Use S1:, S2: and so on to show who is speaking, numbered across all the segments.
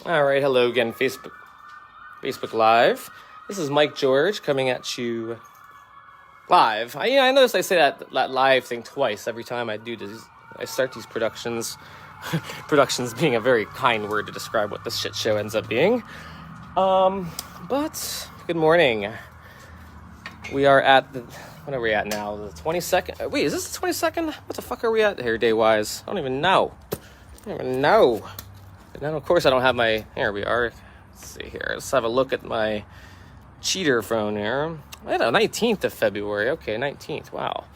S1: All right, hello again, Facebook Live. This is Mike George coming at you live. I notice I say that live thing twice every time I do this. I start these productions. Productions being a very kind word to describe what this shit show ends up being. But good morning. We are at what are we at now? The 22nd. Wait, is this the 22nd? What the fuck are we at here day-wise? I don't even know. And then, of course, I don't have my... Here we are. Let's see here. Let's have a look at my cheater phone here. I don't know, 19th of February. Okay, 19th. Wow.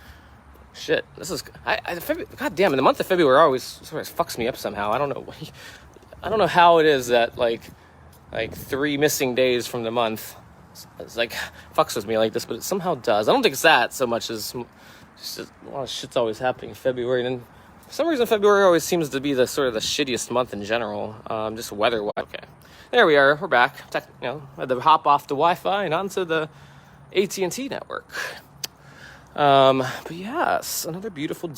S1: Shit. This is... God damn it. The month of February always sort of fucks me up somehow. I don't know how it is that, like 3 missing days from the month... It's like fucks with me like this, but it somehow does. I don't think it's that so much as just a lot of shit's always happening in February, and then for some reason February always seems to be the sort of the shittiest month in general, just weather-wise. Okay, there we are. We're back. I had to hop off the Wi-Fi and onto the AT&T network. But yes, another beautiful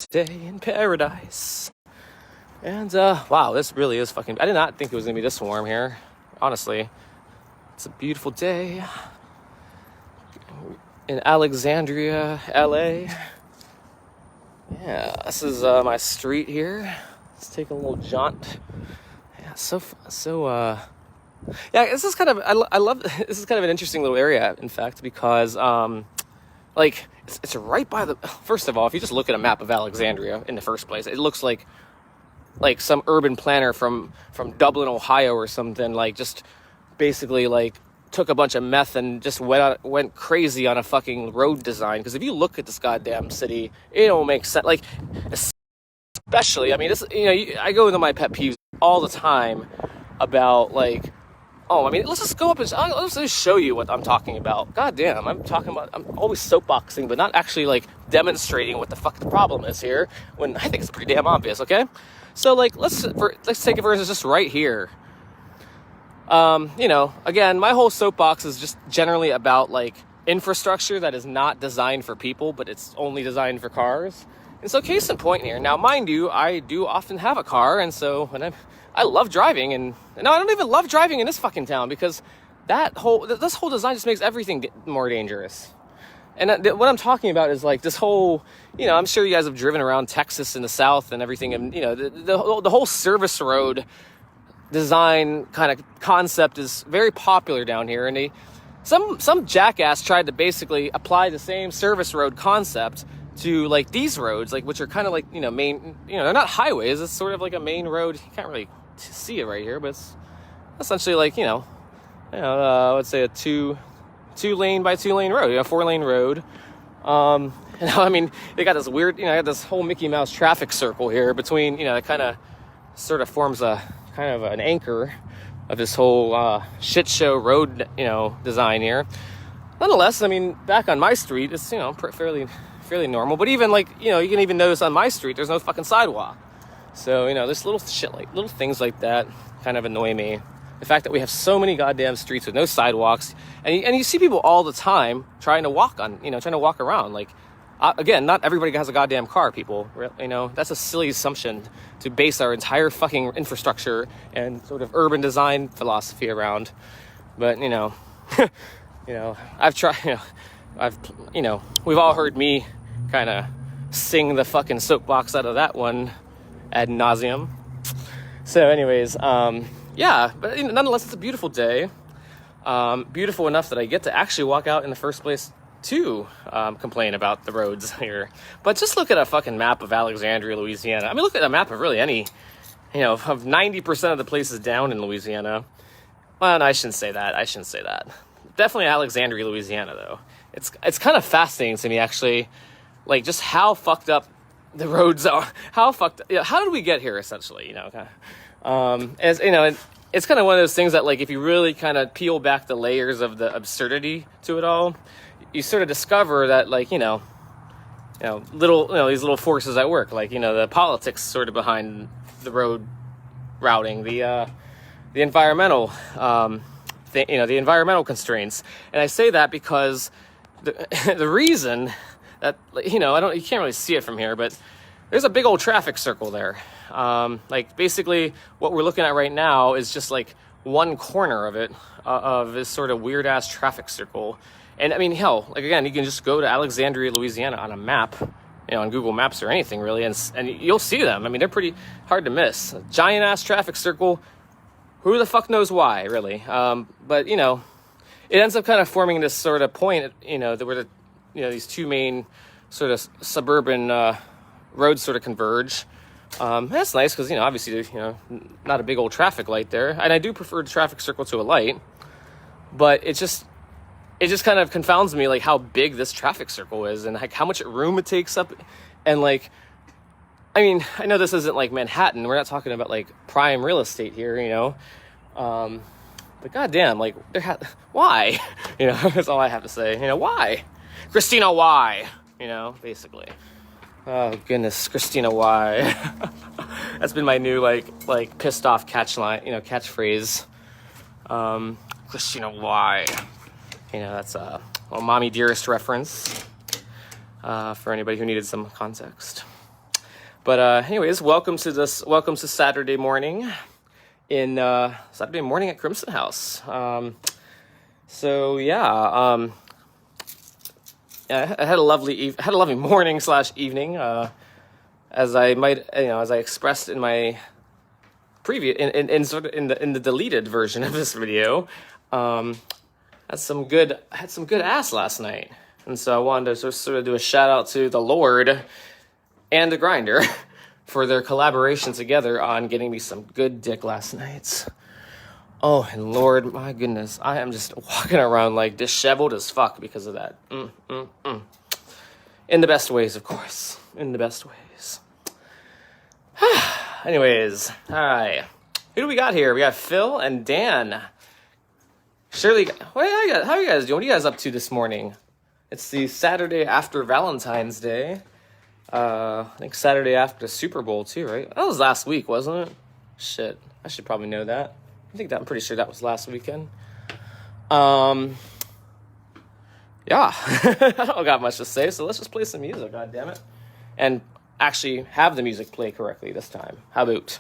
S1: day in paradise. And wow, this really is fucking. I did not think it was gonna be this warm here, honestly. It's a beautiful day in Alexandria, LA. Yeah, this is my street here. Let's take a little jaunt. Yeah, yeah, this is kind of, I love, this is kind of an interesting little area, in fact, because, it's right by the, first of all, if you just look at a map of Alexandria in the first place, it looks like some urban planner from Dublin, Ohio or something, just basically took a bunch of meth and just went crazy on a fucking road design. Because if you look at this goddamn city, it don't make sense. Especially, I mean, this, I go into my pet peeves all the time about let's just go up and let's just show you what I'm talking about. God damn, I'm always soapboxing, but not actually demonstrating what the fuck the problem is here. When I think it's pretty damn obvious. Okay, so let's take it for instance, just right here. Again, my whole soapbox is just generally about infrastructure that is not designed for people, but it's only designed for cars. And so case in point here. Now, mind you, I do often have a car. And so when I love driving, and no, I don't even love driving in this fucking town because this whole design just makes everything more dangerous. And what I'm talking about is this whole, I'm sure you guys have driven around Texas in the South and everything. And, the whole service road design kind of concept is very popular down here, and some jackass tried to basically apply the same service road concept to these roads, which are kind of main, they're not highways. It's sort of like a main road. You can't really see it right here, but it's essentially let's say a two lane by 2 lane road, 4-lane road. I mean, they got this weird, got this whole Mickey Mouse traffic circle here between, it kind of sort of forms a kind of an anchor of this whole shit show road, design here. Nonetheless, I mean, back on my street, it's, fairly normal. But even you can even notice on my street, there's no fucking sidewalk. So, there's little things like that kind of annoy me. The fact that we have so many goddamn streets with no sidewalks, and you see people all the time trying to walk around. Again, not everybody has a goddamn car, people. That's a silly assumption to base our entire fucking infrastructure and sort of urban design philosophy around. But, I've tried, we've all heard me kind of sing the fucking soapbox out of that one ad nauseum. So anyways, yeah, but nonetheless, it's a beautiful day. Beautiful enough that I get to actually walk out in the first place to complain about the roads here. But just look at a fucking map of Alexandria, Louisiana. I mean, look at a map of really any, of 90% of the places down in Louisiana. Well, no, I shouldn't say that. Definitely Alexandria, Louisiana, though. It's kind of fascinating to me, actually, just how fucked up the roads are. How did we get here, essentially, as it's kind of one of those things that, if you really kind of peel back the layers of the absurdity to it all, you sort of discover that, these little forces at work, the politics sort of behind the road routing, the environmental, the environmental constraints. And I say that because the reason that, you can't really see it from here, but there's a big old traffic circle there. Like basically what we're looking at right now is just like one corner of it, of this sort of weird ass traffic circle. And I mean, hell, like again, you can just go to Alexandria, Louisiana on a map, on Google Maps or anything really, and you'll see them. I mean, they're pretty hard to miss. A giant ass traffic circle. Who the fuck knows why, really? But it ends up kind of forming this sort of point, that where these two main sort of suburban roads sort of converge. That's nice because, obviously there's, not a big old traffic light there. And I do prefer the traffic circle to a light, but it just kind of confounds me, like, how big this traffic circle is and like how much room it takes up. And like, I mean, I know this isn't like Manhattan. We're not talking about like prime real estate here, but goddamn, like, why? That's all I have to say. Why? Christina, why? Basically. Oh goodness, Christina, why? That's been my new like pissed off catchphrase. Christina, why? That's a Mommy Dearest reference for anybody who needed some context. But anyways, welcome to Saturday morning Saturday morning at Crimson House. I had a lovely morning / evening, as I expressed in my previous in the deleted version of this video. Had some good ass last night, and so I wanted to sort of do a shout out to the Lord and the Grinder for their collaboration together on getting me some good dick last night. Oh, and Lord, my goodness, I am just walking around like disheveled as fuck because of that. In the best ways, of course. In the best ways. Anyways, all right. Who do we got here? We got Phil and Dan. Shirley, how are you guys doing? What are you guys up to this morning? It's the Saturday after Valentine's Day. I think Saturday after the Super Bowl too, right? That was last week, wasn't it? Shit, I should probably know that. I'm pretty sure that was last weekend. Yeah, I don't got much to say, so let's just play some music, goddammit. And actually have the music play correctly this time. How about?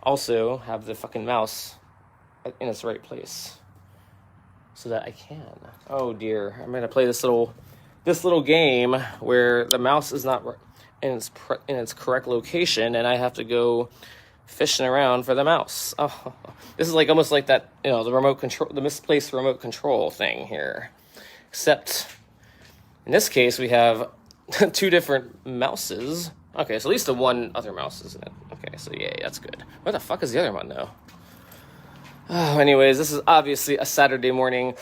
S1: Also, have the fucking mouse in its right place so that I can. Oh dear, I'm gonna play this little game where the mouse is not in its correct location, and I have to go fishing around for the mouse. Oh, this is like almost like that, the misplaced remote control thing here. Except in this case, we have two different mouses. Okay, so at least the one other mouse is in it. Okay, so yay, that's good. Where the fuck is the other one though? Oh, anyways, this is obviously a Saturday morning,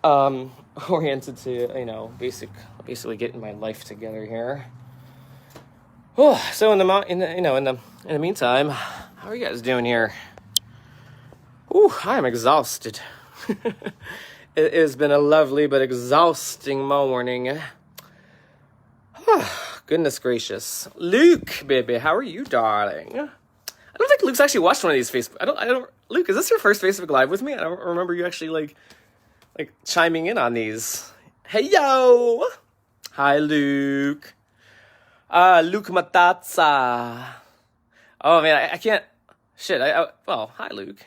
S1: oriented to basically getting my life together here. Oh, so in the meantime, how are you guys doing here? Ooh, I am exhausted. It has been a lovely but exhausting morning. Oh, goodness gracious, Luke, baby, how are you, darling? I don't think Luke's actually watched one of these Facebook. I don't. Luke, is this your first Facebook Live with me? I don't remember you actually like chiming in on these. Hey yo, hi Luke. Luke Matazza. Oh man, I can't. Shit. Well, hi Luke.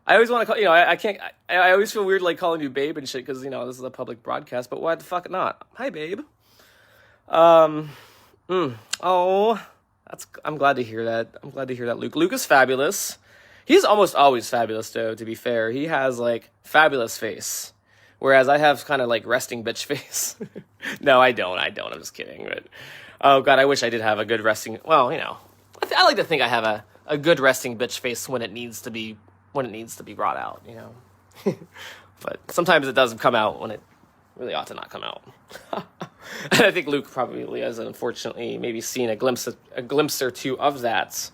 S1: I always want to call. I can't. I always feel weird like calling you babe and shit because this is a public broadcast. But why the fuck not? Hi babe. Oh, I'm glad to hear that. I'm glad to hear that, Luke. Luke is fabulous. He's almost always fabulous, though, to be fair. He has, like, fabulous face. Whereas I have kind of, like, resting bitch face. No, I don't. I'm just kidding. But, oh, God, I wish I did have a good resting... Well, I like to think I have a good resting bitch face when it needs to be brought out, But sometimes it doesn't come out when it really ought to not come out. And I think Luke probably has, unfortunately, maybe seen a glimpse or two of that.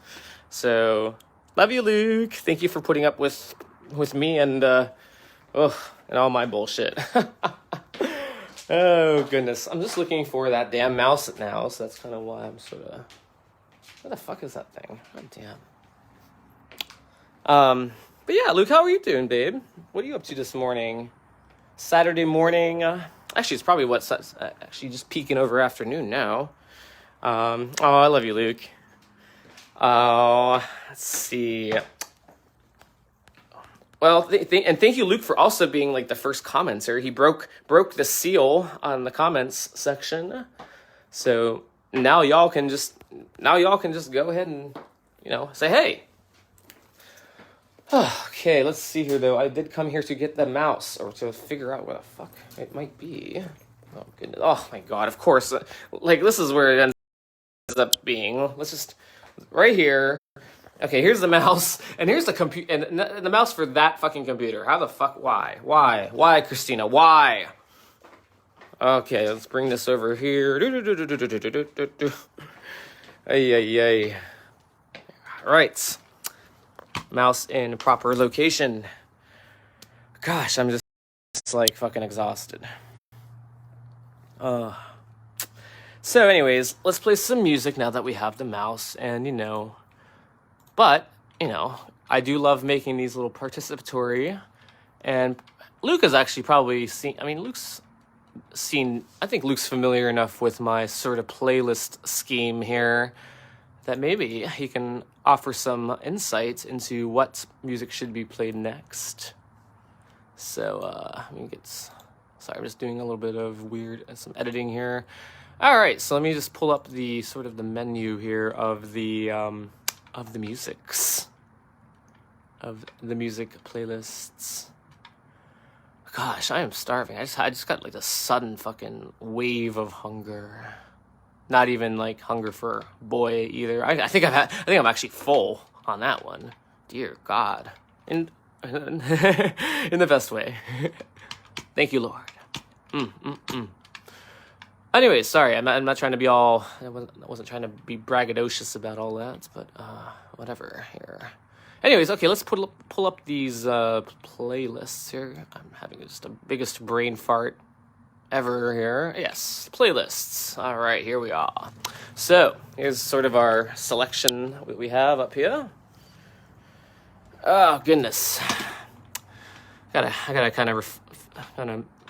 S1: So... Love you, Luke. Thank you for putting up with me and all my bullshit. Oh, goodness. I'm just looking for that damn mouse now, so that's kind of why I'm sort of... Where the fuck is that thing? God damn. But yeah, Luke, how are you doing, babe? What are you up to this morning? Saturday morning? Actually, it's probably actually just peeking over afternoon now. Oh, I love you, Luke. Let's see. Well, and thank you, Luke, for also being like the first commenter. He broke the seal on the comments section. So now y'all can just go ahead and say hey. Okay, let's see here though. I did come here to get the mouse or to figure out where the fuck it might be. Oh goodness. Oh my god. Of course. Like this is where it ends up being. Let's just right here. Okay, here's the mouse, and here's the computer, and the mouse for that fucking computer. How the fuck? Why, Christina? Why? Okay, let's bring this over here. Ay. Right, mouse in proper location. Gosh, I'm just like fucking exhausted. So, anyways, let's play some music now that we have the mouse, and But, I do love making these little participatory, and Luke has actually probably seen, I think Luke's familiar enough with my sort of playlist scheme here that maybe he can offer some insight into what music should be played next. So, sorry, I'm just doing a little bit of some editing here. All right, so let me just pull up the sort of the menu here of the music playlists. Gosh, I am starving. I just got like a sudden fucking wave of hunger. Not even like hunger for boy either. I think I'm actually full on that one. Dear God, in the best way. Thank you, Lord. Anyways, sorry, I'm not trying to be all. I wasn't trying to be braggadocious about all that, but whatever here. Anyways, okay, let's pull up these playlists here. I'm having just the biggest brain fart ever here. Yes, playlists. All right, here we are. So here's sort of our selection we have up here. Oh goodness, I gotta kind of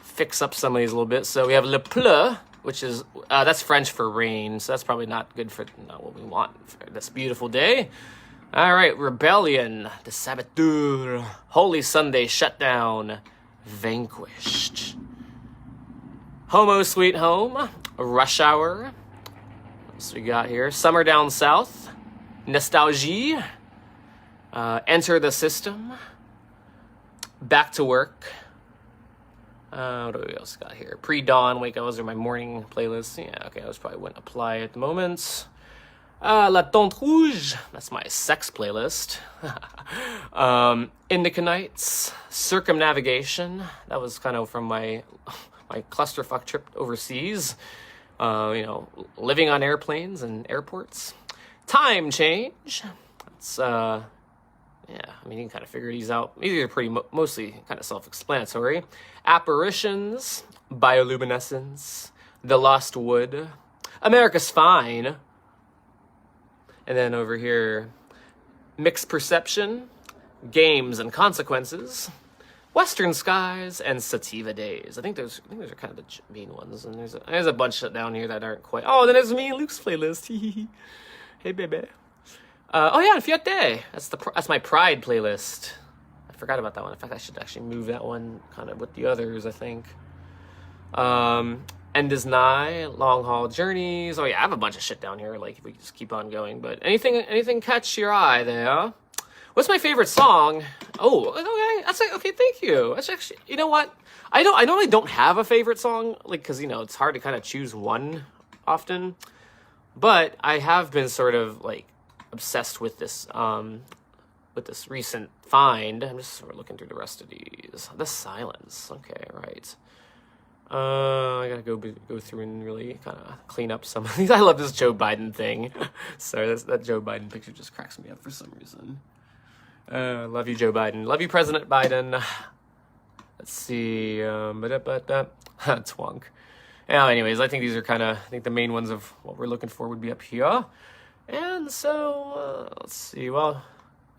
S1: fix up some of these a little bit. So we have Le Pleu, which is that's French for rain, so that's probably not good for what we want for this beautiful day. All right, Rebellion, The Saboteur, Holy Sunday Shutdown, Vanquished, Homo Sweet Home, Rush Hour. What else we got here? Summer Down South, Nostalgie, Enter the System, Back to Work. What do we else got here? Pre-dawn, wake up. Those are my morning playlists. Yeah, okay, those probably wouldn't apply at the moment. La Tente Rouge, that's my sex playlist. Indica Nights, Circumnavigation. That was kind of from my clusterfuck trip overseas. Living on airplanes and airports. Time Change. That's yeah, I mean, you can kind of figure these out. These are pretty mostly kind of self-explanatory. Apparitions, Bioluminescence, The Lost Wood, America's Fine. And then over here, Mixed Perception, Games and Consequences, Western Skies, and Sativa Days. I think those are kind of the main ones. And there's a bunch down here that aren't quite. Oh, then there's me and Luke's playlist. Hey, baby. Oh yeah, Fiat. That's my Pride playlist. I forgot about that one. In fact, I should actually move that one kind of with the others, I think. End is Nigh, Long Haul Journeys. Oh yeah, I have a bunch of shit down here. Like if we just keep on going, but anything catch your eye there? What's my favorite song? Oh, okay. That's like, okay. Thank you. That's actually, you know what? I normally don't have a favorite song, like because it's hard to kind of choose one often. But I have been sort of like obsessed with this recent find. I'm just sort of looking through the rest of these. The Silence. Okay, right. I gotta go through and really kind of clean up some of these. I love this Joe Biden thing. Sorry, that Joe Biden picture just cracks me up for some reason. Love you, Joe Biden. Love you, President Biden. Let's see. Twunk. Yeah, anyways, I think these are I think the main ones of what we're looking for would be up here. And so, let's see. Well,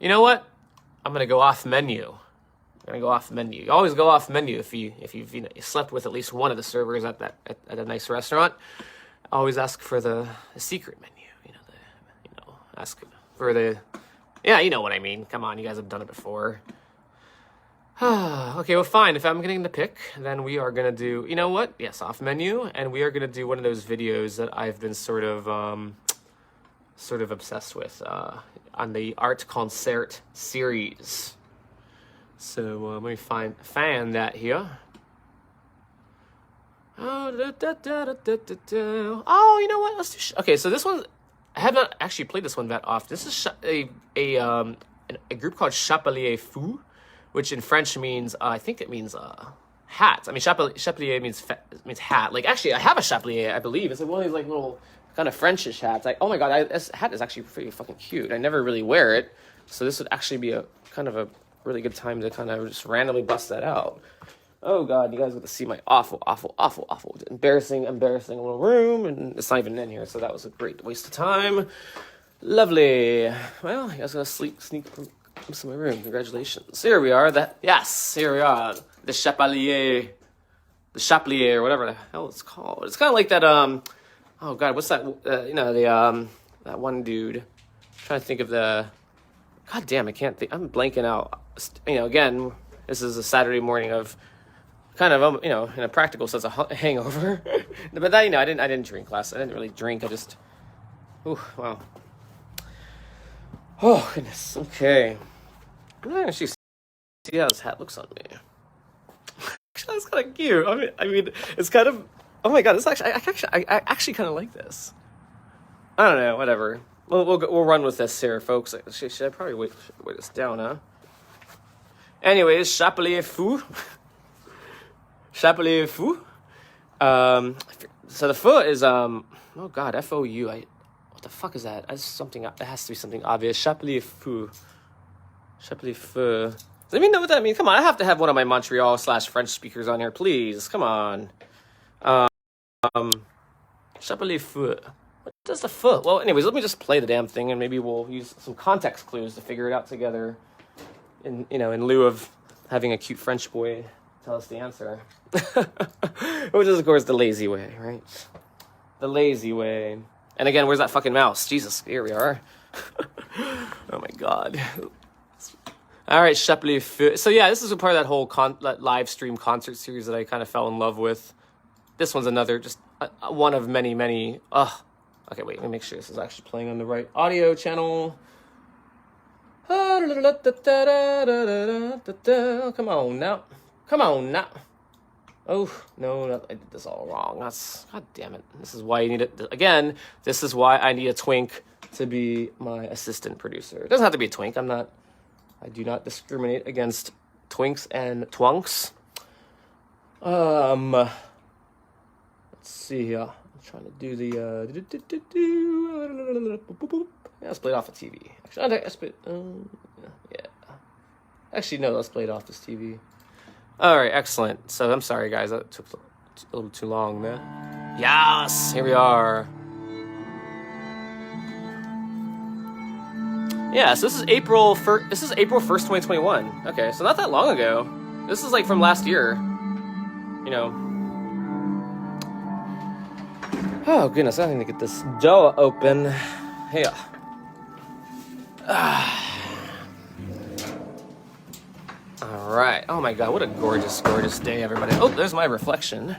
S1: you know what? I'm going to go off menu. You always go off menu if you've you slept with at least one of the servers at a nice restaurant. Always ask for the secret menu. Ask for the, yeah, you know what I mean. Come on, you guys have done it before. Okay, well, fine. If I'm getting to pick, then we are gonna do, you know what? Yes, off menu, and we are gonna do one of those videos that I've been sort of obsessed with on the car-centric series. So let me find that here. Oh, oh, you know what? Let's do. Okay, so this one, I have not actually played this one that often. This is a group called Chapelier Fou, which in French means, I think it means hat. I mean, chapelier means hat. Like, actually, I have a chapelier, I believe. It's like one of these like little kind of Frenchish hats. Like, oh my god, this hat is actually pretty fucking cute. I never really wear it, so this would actually be a kind of a really good time to kind of just randomly bust that out. Oh god, you guys get to see my awful, embarrassing little room, and it's not even in here, so that was a great waste of time. Lovely. Well, you guys gotta sneak from my room. Congratulations. Here we are. Here we are. The chapelier, or whatever the hell it's called. It's kind of like that. Oh god, what's that? You know, the that one dude. I'm trying to think of the. God damn, I can't think. I'm blanking out. You know, again, this is a Saturday morning of kind of you know, in a practical sense, a hangover. But that, you know, I didn't drink last. I didn't really drink. I just. Ooh, wow. Oh goodness. Okay. I'm not actually see how this hat looks on me. That's kind of cute. I mean, it's kind of. Oh my god, I actually kind of like this. I don't know. Whatever. We'll run with this here, folks. Should I probably wait this down, huh? Anyways, Chapelier Fou. Chapelier Fou. So the foot is oh god, F-O-U. What the fuck is that? That's something. That has to be something obvious. Chapelier Fou. Chapelier Fou. Let me know what that means. Come on, I have to have one of my Montreal/French speakers on here, please. Come on. Chapelier Fou. What does the foot? Well, anyways, let me just play the damn thing, and maybe we'll use some context clues to figure it out together. In lieu of having a cute French boy tell us the answer, which is of course the lazy way, right? The lazy way. And again, where's that fucking mouse? Jesus, here we are. Oh my god. All right, Chapelier Fou. So yeah, this is a part of that whole that live stream concert series that I kind of fell in love with. This one's another, just one of many. Okay, wait, let me make sure this is actually playing on the right audio channel. Come on now. Oh, no, I did this all wrong. God damn it. This is why you need it. Again, this is why I need a twink to be my assistant producer. It doesn't have to be a twink. I do not discriminate against twinks and twunks. Let's see here. I'm trying to do the, yeah, let's play it off a TV. Actually, yeah. Actually, no, let's play it off this TV. All right, excellent. So I'm sorry, guys. That took a little too long there. Yes, here we are. Yeah, so this is April 1st. This is April 1st, 2021. Okay, so not that long ago. This is like from last year. You know. Oh goodness, I need to get this door open. Here. All right. Oh my god, what a gorgeous day, everybody. Oh, there's my reflection.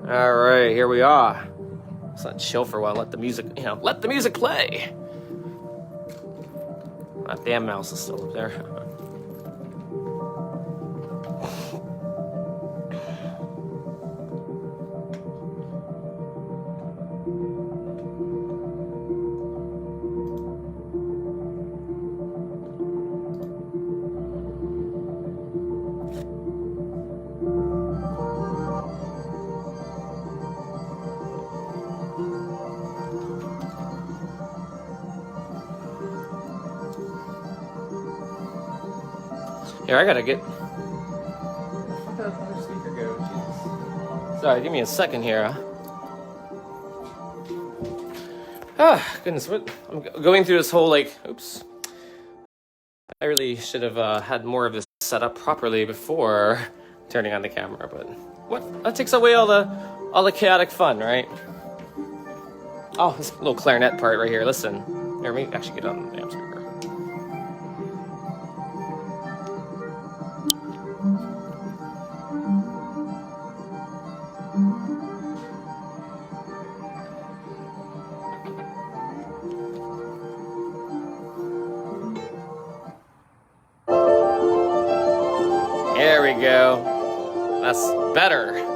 S1: All right, here we are. Let's not chill for a while. Let the music play. That damn mouse is still up there. Here, I gotta get. Where the other speaker go? Jesus. Sorry, give me a second here. Goodness, what? I'm going through this whole like. Oops. I really should have had more of this set up properly before turning on the camera, but what? That takes away all the chaotic fun, right? Oh, this little clarinet part right here. Listen. Here, let me actually get on the amp speaker. There we go. That's better.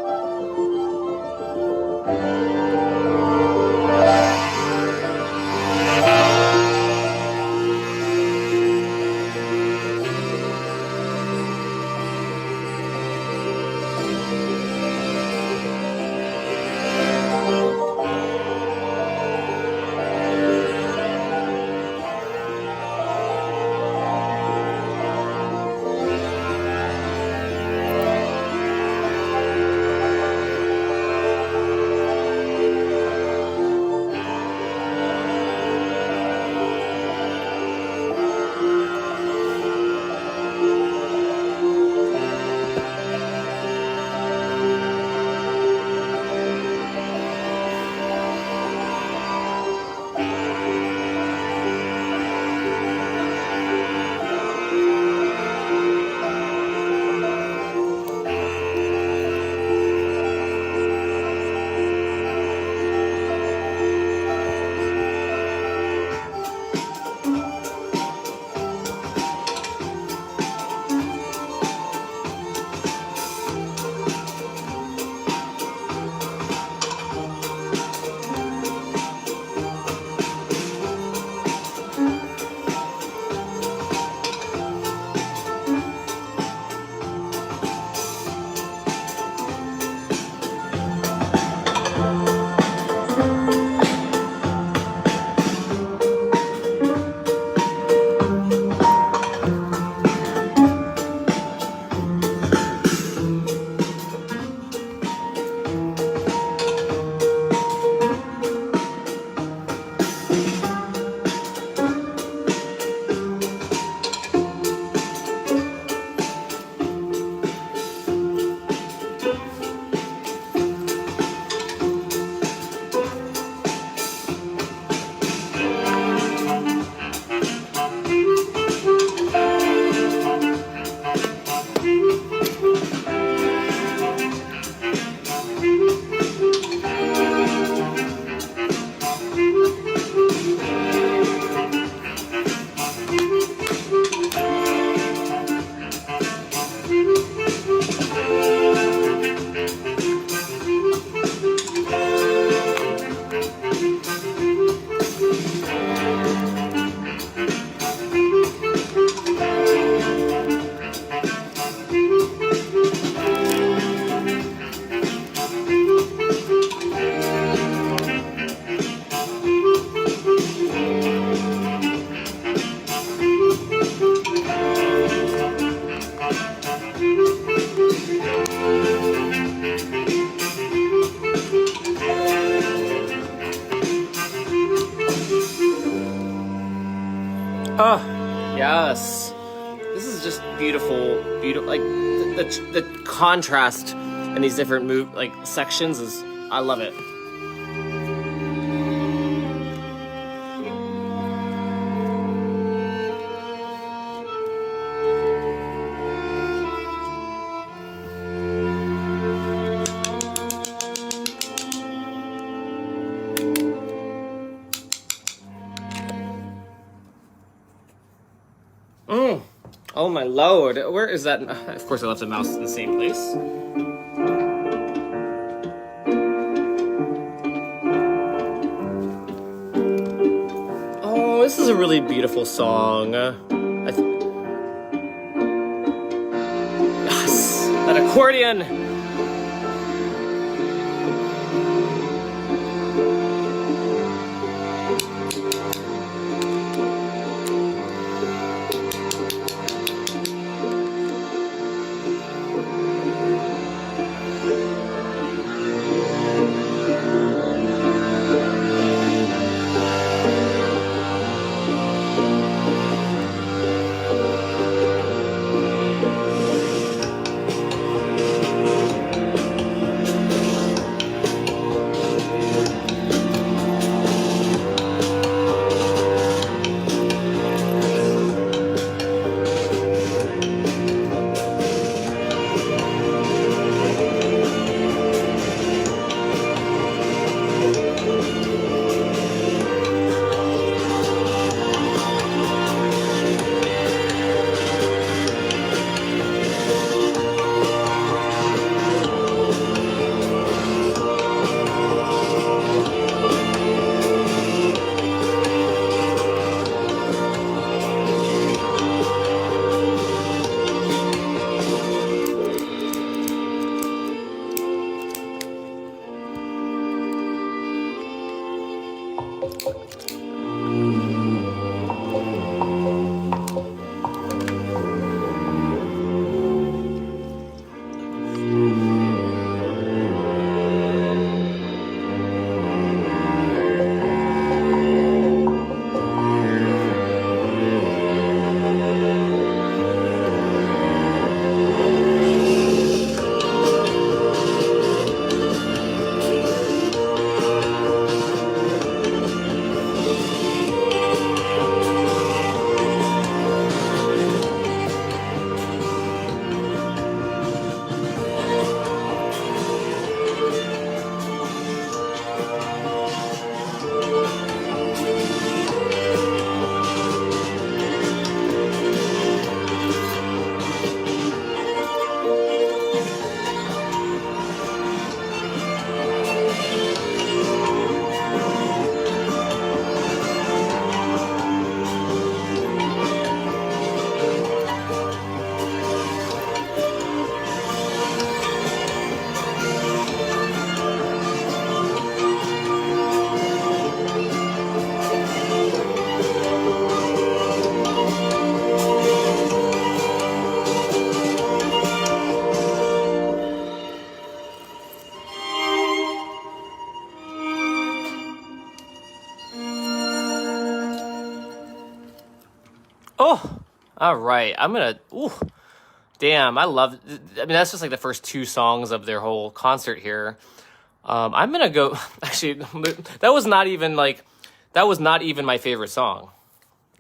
S1: Oh, yes. This is just beautiful, beautiful. Like the contrast in these different sections is, I love it. Oh my lord, where is that? Of course I left the mouse in the same place. Oh, this is a really beautiful song. Yes, that accordion! Oh, all right. I'm gonna. Ooh, damn. I love. I mean, that's just like the first two songs of their whole concert here. I'm gonna go. Actually, that was not even like. That was not even my favorite song.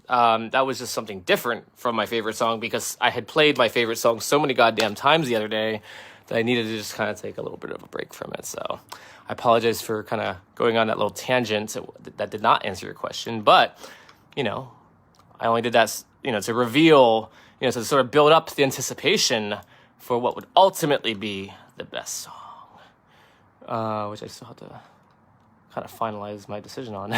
S1: That was just something different from my favorite song because I had played my favorite song so many goddamn times the other day that I needed to just kind of take a little bit of a break from it. So I apologize for kind of going on that little tangent that did not answer your question. But, you know, I only did that, you know, to reveal, you know, to sort of build up the anticipation for what would ultimately be the best song, which I still have to kind of finalize my decision on.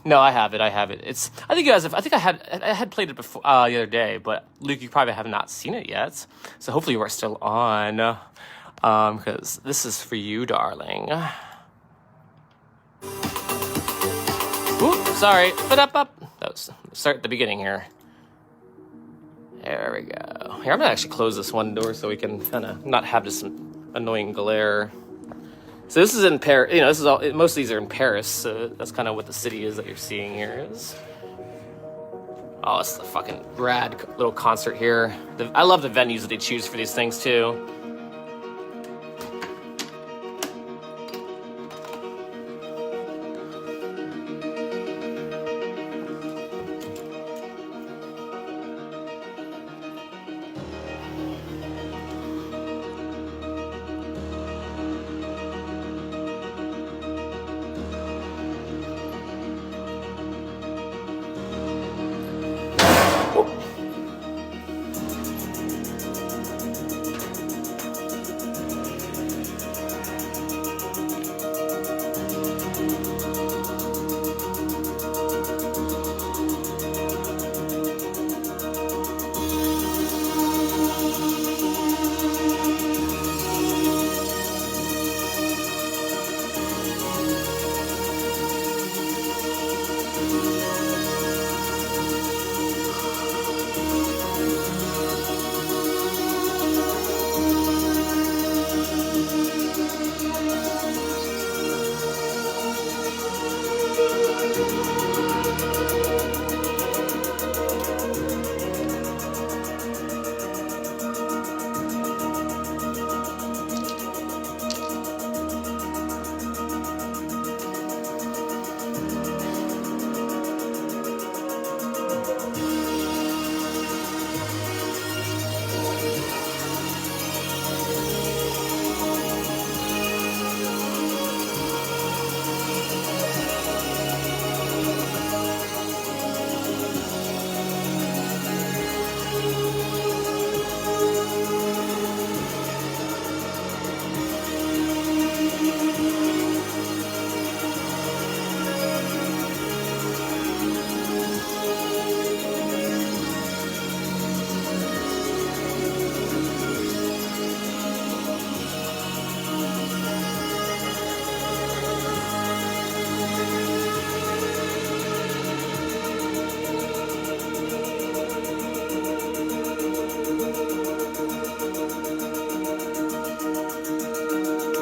S1: No, I have it. It's. I think I had played it before the other day, but Luke, you probably have not seen it yet. So hopefully you are still on, because this is for you, darling. Ooh, sorry. Let's start at the beginning here. There we go. Here, I'm gonna actually close this one door so we can kind of not have this annoying glare. So this is in Paris, you know, this is all, most of these are in Paris, so that's kind of what the city is that you're seeing here is. Oh, it's a fucking rad little concert here. I love the venues that they choose for these things, too.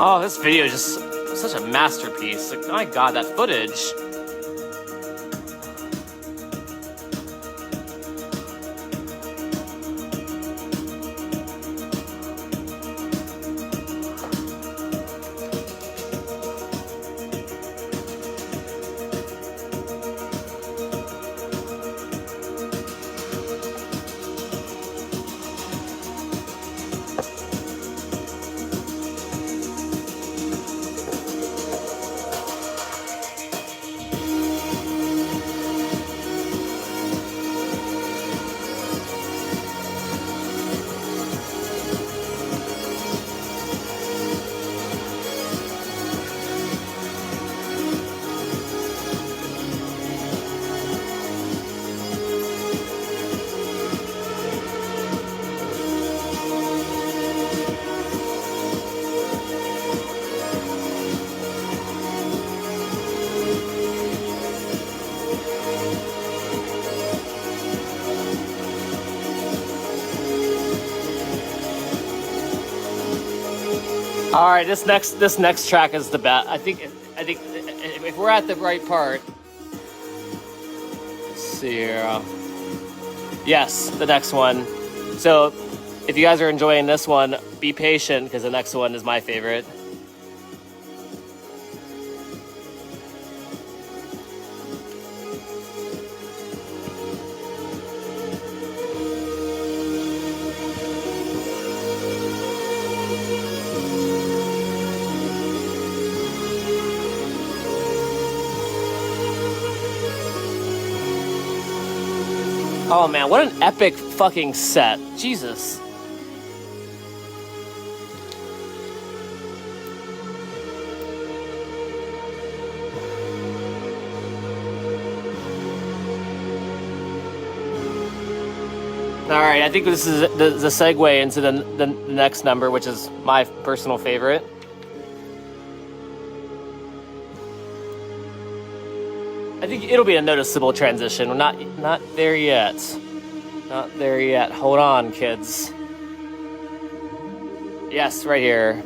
S1: Oh, this video is just such a masterpiece. Like, oh my god, that footage. All right, this next track is the best. I think if we're at the right part, let's see here. Yes, the next one. So if you guys are enjoying this one, be patient because the next one is my favorite. Oh man, what an epic fucking set. Jesus. Alright, I think this is the segue into the next number, which is my personal favorite. I think it'll be a noticeable transition. We're not there yet. Not there yet. Hold on, kids. Yes, right here.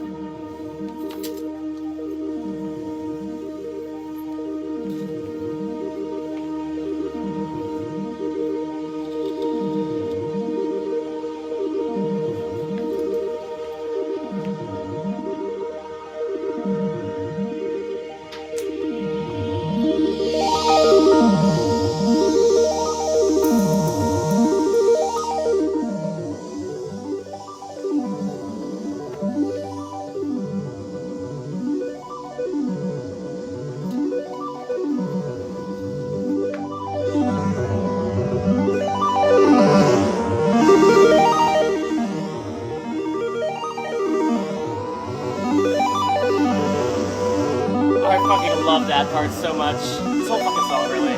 S1: I fucking love that part so much. This whole fucking song, really.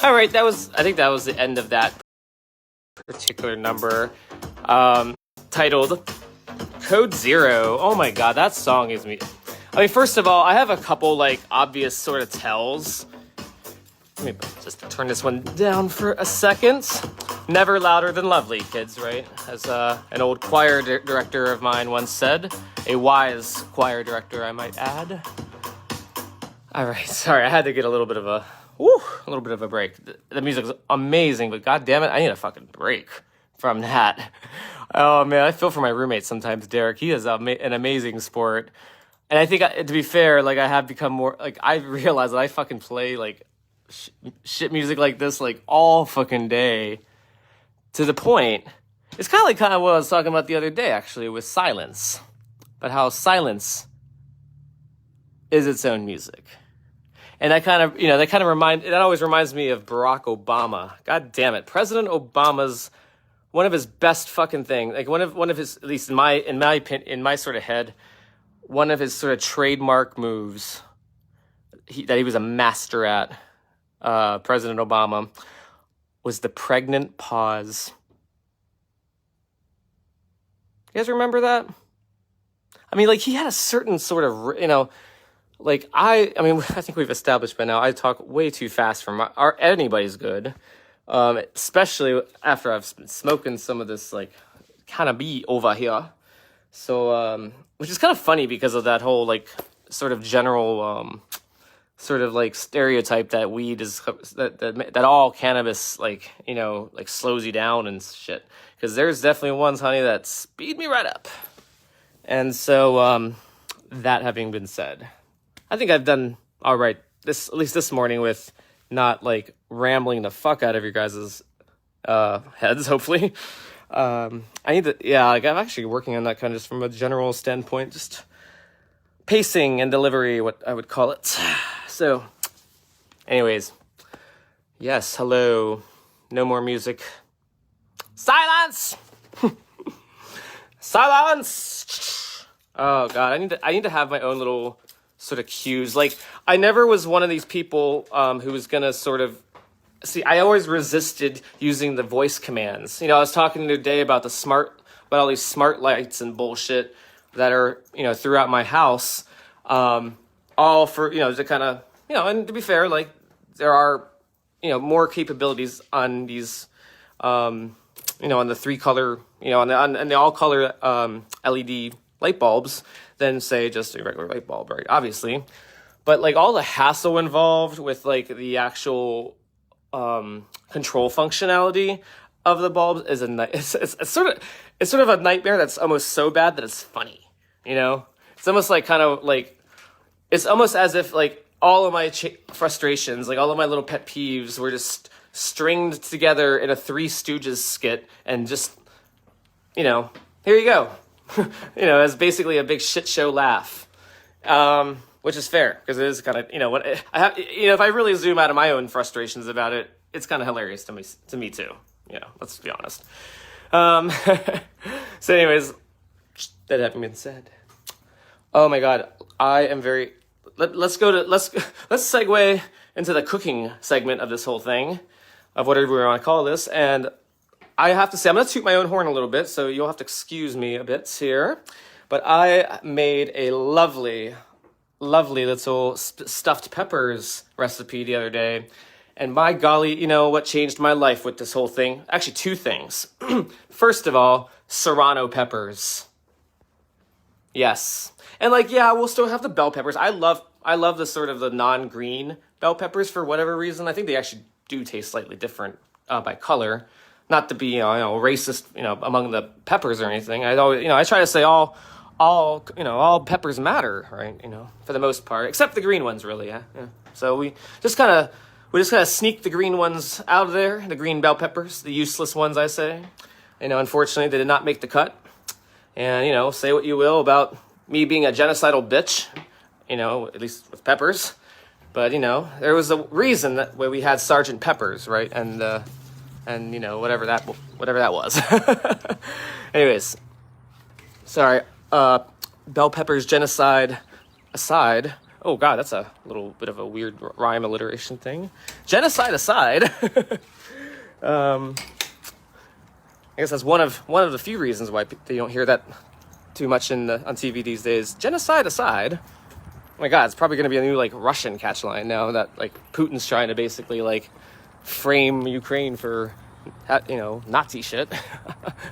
S1: All right, I think that was the end of that particular number, titled Code Zero. Oh my god, that song is me. I mean, first of all, I have a couple like obvious sort of tells. Let me just turn this one down for a second. Never louder than lovely, kids, right? As an old choir director of mine once said. A wise choir director, I might add. All right, sorry, I had to get a little bit of a break. The music's amazing, but god damn it, I need a fucking break from that. Oh man, I feel for my roommate sometimes, Derek. He is an amazing sport. And I think, to be fair, like I have become more, like I realize that I fucking play like shit music like this like all fucking day. To the point, it's kind of what I was talking about the other day actually with silence. But how silence is its own music. And that always reminds me of Barack Obama. God damn it. President Obama's one of his best fucking things, like one of his, at least in my sort of head, one of his sort of trademark moves that he was a master at, President Obama, was the pregnant pause. You guys remember that? I mean, like he had a certain sort of, like I think we've established by now, I talk way too fast for anybody's good. Especially after I've been smoking some of this like cannabis over here. So, which is kind of funny because of that whole like sort of general, sort of like stereotype that weed is that all cannabis like slows you down and shit. Because there's definitely ones, honey, that speed me right up. And so, that having been said, I think I've done all right at least this morning with not like rambling the fuck out of your guys' heads, hopefully. I'm actually working on that kind of just from a general standpoint, just pacing and delivery, what I would call it. So, anyways, yes, hello, no more music. Silence! Silence! Oh god, I need to have my own little sort of cues. Like, I never was one of these people who was gonna sort of I always resisted using the voice commands. I was talking today about all these smart lights and bullshit that are throughout my house, all for to kind of and to be fair, like there are more capabilities on these on the 3-color on the all color LED light bulbs than say just a regular light bulb, right? Obviously, but like all the hassle involved with like the actual control functionality of the bulbs is it's sort of a nightmare that's almost so bad that it's funny. It's almost like it's almost as if like all of my frustrations, like all of my little pet peeves were just stringed together in a Three Stooges skit and just here you go. As basically a big shit show laugh, which is fair because it is kind of what I have. If I really zoom out of my own frustrations about it, it's kind of hilarious to me too. Let's be honest. So, anyways, that having been said, oh my god, I am very. Let's segue into the cooking segment of this whole thing, of whatever we want to call this, and I have to say, I'm going to toot my own horn a little bit, so you'll have to excuse me a bit here. But I made a lovely little stuffed peppers recipe the other day. And my golly, what changed my life with this whole thing? Actually, 2 things. First of all, serrano peppers. Yes. And we'll still have the bell peppers. I love the sort of the non-green bell peppers for whatever reason. I think they actually do taste slightly different by color. Not to be, racist, among the peppers or anything. I try to say all peppers matter, right? For the most part, except the green ones, really. Yeah. So we just kind of sneak the green ones out of there, the green bell peppers, the useless ones, I say. Unfortunately, they did not make the cut. And say what you will about me being a genocidal bitch, at least with peppers. But there was a reason that way we had Sergeant Peppers, right? And whatever that was. Anyways, sorry. Bell peppers genocide aside, Oh God, that's a little bit of a weird rhyme alliteration thing. Genocide aside, I guess that's one of the few reasons why you don't hear that too much on TV these days. Genocide aside, oh my God, it's probably going to be a new like Russian catchline now that like Putin's trying to basically like frame Ukraine for, you know, Nazi shit.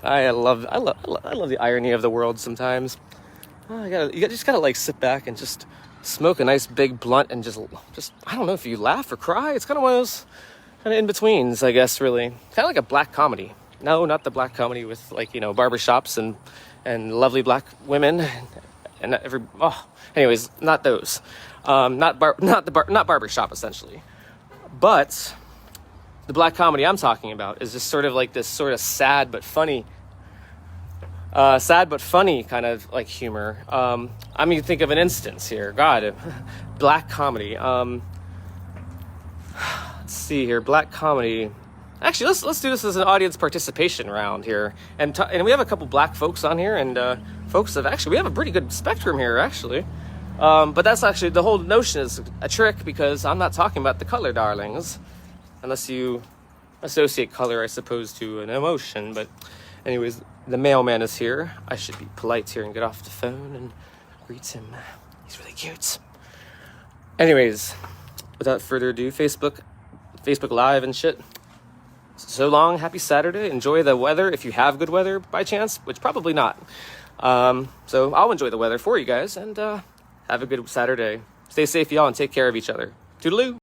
S1: I love the irony of the world sometimes. You just gotta like sit back and just smoke a nice big blunt and just I don't know if you laugh or cry. It's kind of one of those kind of in betweens, I guess. Really, kind of like a black comedy. No, not the black comedy with like, you know, barbershops and lovely black women and anyways, not those. Not barbershop essentially, but the black comedy I'm talking about is just sort of like this sort of sad but funny kind of like humor. I mean, think of an instance here. God, black comedy. Let's see here, black comedy. Actually, let's do this as an audience participation round here, and we have a couple black folks on here, and we have a pretty good spectrum here actually. But that's actually the whole notion is a trick because I'm not talking about the color darlings, unless you associate color, I suppose, to an emotion. But anyways, the mailman is here. I should be polite here and get off the phone and greet him. He's really cute. Anyways, without further ado, Facebook Live and shit. So long, happy Saturday. Enjoy the weather if you have good weather by chance, which probably not. So I'll enjoy the weather for you guys, and have a good Saturday. Stay safe, y'all, and take care of each other. Toodaloo.